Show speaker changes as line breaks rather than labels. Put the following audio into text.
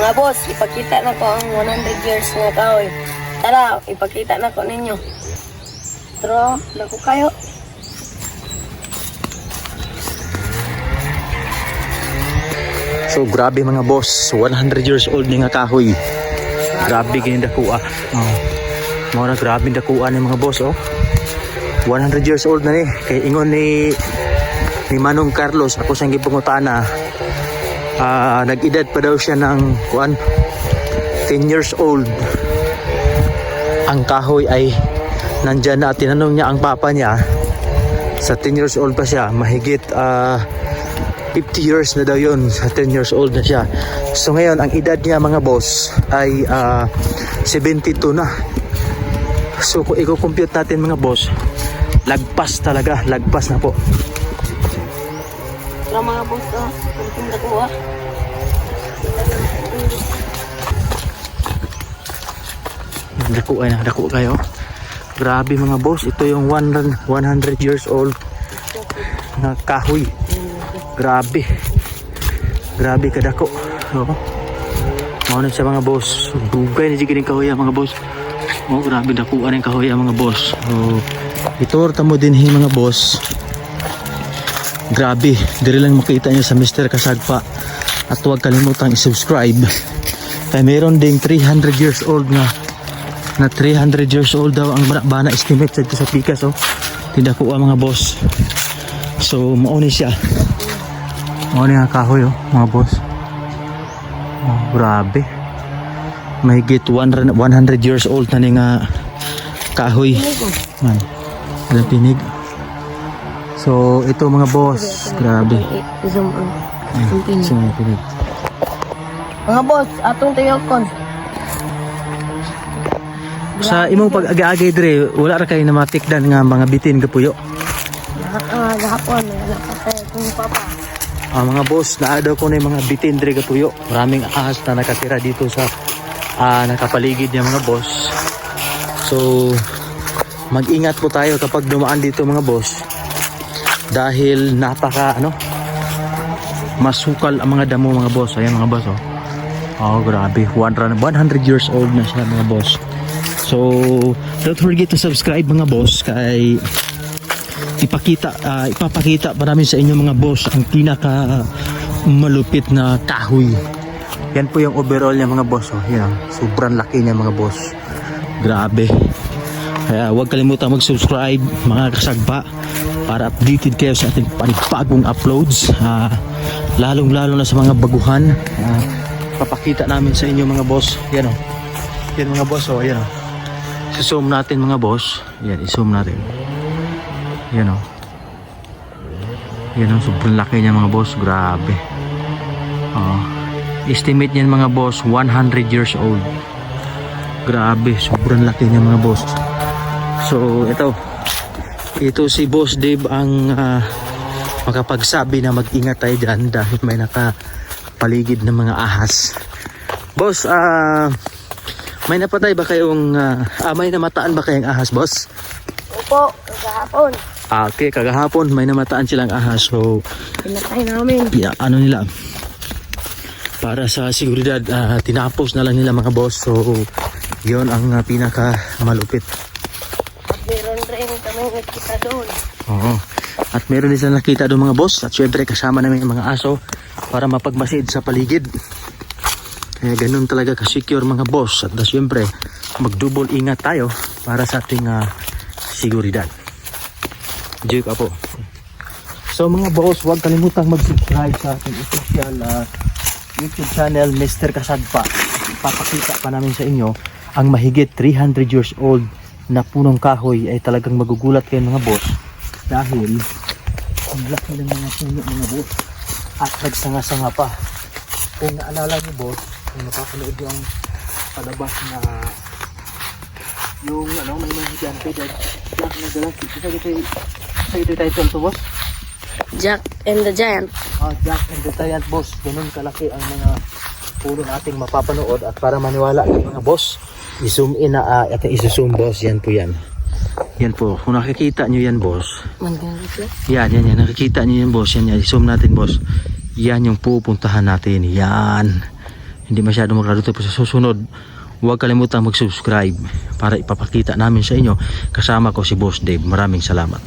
Mga boss, ipakita na ko ang 100 years na kahoy. Tara, ipakita na ko ninyo. Tara, lako kayo.
So grabe mga boss, 100 years old ni nga kahoy. Grabe gini dakuha. Mga grabe dakuha ni mga boss, oh. 100 years old na ni. Kay ingon ni Manong Carlos, ako siyang gipangutana. Nag-edad pa daw siya ng 10 years old. Ang kahoy ay nandyan na. Tinanong niya ang papa niya, sa 10 years old pa siya, mahigit 50 years na daw yun. Sa 10 years old na siya. So ngayon ang edad niya mga boss ay 72 na. So kung i-compute natin mga boss, lagpas talaga, lagpas na po.
Tara mga boss, kunting dakuha.
Dako kayo. Grabe mga boss, ito yung 100 years old na kahoy. Grabe kadako. Mauna siya mga boss. Dugay na siya kahoy mga boss. Grabe dakuan yung kahoy mga boss. Itorta mo din mga boss. Grabe, diri lang makita niyo sa Mr. Kasagpa. At huwag kalimutang i-subscribe. Kaya meron ding 300 years old na 300 years old daw ang bana estimate sa pikas, oh. Tidak ko mga boss. So mauni siya. Mauni nga kahoy, oh, mga boss. Grabe. Mahigit 100 years old na ni nga kahoy. Walang tinig. So ito mga boss, grabe.
Zoom in.
Zoom in.
Mga boss, atong tiyokon.
Sa imong pag-agi-agi dire, wala ra kay na matikdan nga mga bitin kapuyo.
Gahapon, wala pa tayo kung papa.
Mga boss, naa daw ko na yung mga bitin dire kapuyo. Maraming ahas na nakatira dito sa nakapaligid niya mga boss. So mag-ingat po tayo kapag dumaan dito mga boss. Dahil napaka masukal ang mga damo mga boss. Ayan mga boss, oh. Grabe, 100 years old na siya mga boss. So don't forget to subscribe mga boss, kay ipapakita pa namin sa inyo mga boss ang pinaka malupit na kahoy. Yan po yung overall niya mga boss, oh. Yan, sobrang laki niya mga boss. Grabe. Kaya huwag kalimutan mag-subscribe mga kasagba para updated kayo sa ating panibagong uploads, lalong na sa mga baguhan. Papakita namin sa inyo mga boss. Yan, oh. Yan mga boss, oh. Yan, oh. I-zoom natin mga boss. Yan, i-zoom natin. Yan, oh. Yan, oh. Sobrang laki niya mga boss. Grabe. Estimate niyan mga boss, 100 years old. Grabe, sobrang laki niya mga boss. So ito si Boss Dave ang makapagsabi na mag-ingat tayo dyan dahil may nakapaligid ng mga ahas. Boss, may napatay ba kayong may namataan ba kayong ahas, boss?
Opo, kagahapon.
Okay, kagahapon may namataan silang ahas. So
Pinatay namin.
nila para sa seguridad, tinapos na lang nila mga boss. So yon ang pinaka malupit.
At meron rin kami nakita doon.
At meron din silang nakita doon mga boss. At syempre kasama namin yung mga aso para mapagmasid sa paligid. Kaya ganun talaga ka-secure mga boss. At syempre mag-double ingat tayo para sa ating seguridad. Joke po. So mga boss, huwag kalimutang mag-subscribe sa ating official YouTube channel Mr. Kasagpa. Papakita pa namin sa inyo ang mahigit 300 years old na punong kahoy. Ay talagang magugulat kayo mga boss dahil ang laki ng mga puno mga boss at nagsanga-sanga pa. Kung naalala niyo boss, kung napapanood yung palabas na yung may mga higante dyan, Jack na Galaxy. Sa ito title to boss?
Jack and the Giant.
Jack and the Giant boss. Ganun kalaki ang mga puno nating mapapanood. At para maniwala ng mga boss, i-zoom in na i-zoom boss. Yan po yan. Yan po. Kung nakikita nyo yan boss. Yan. Nakikita nyo yan boss. Yan. I-zoom natin boss. Yan yung pupuntahan natin. Yan. hindi masyado maklaro ito. Sa susunod, huwag kalimutang mag-subscribe para ipapakita namin sa inyo. Kasama ko si Boss Dave. Maraming salamat.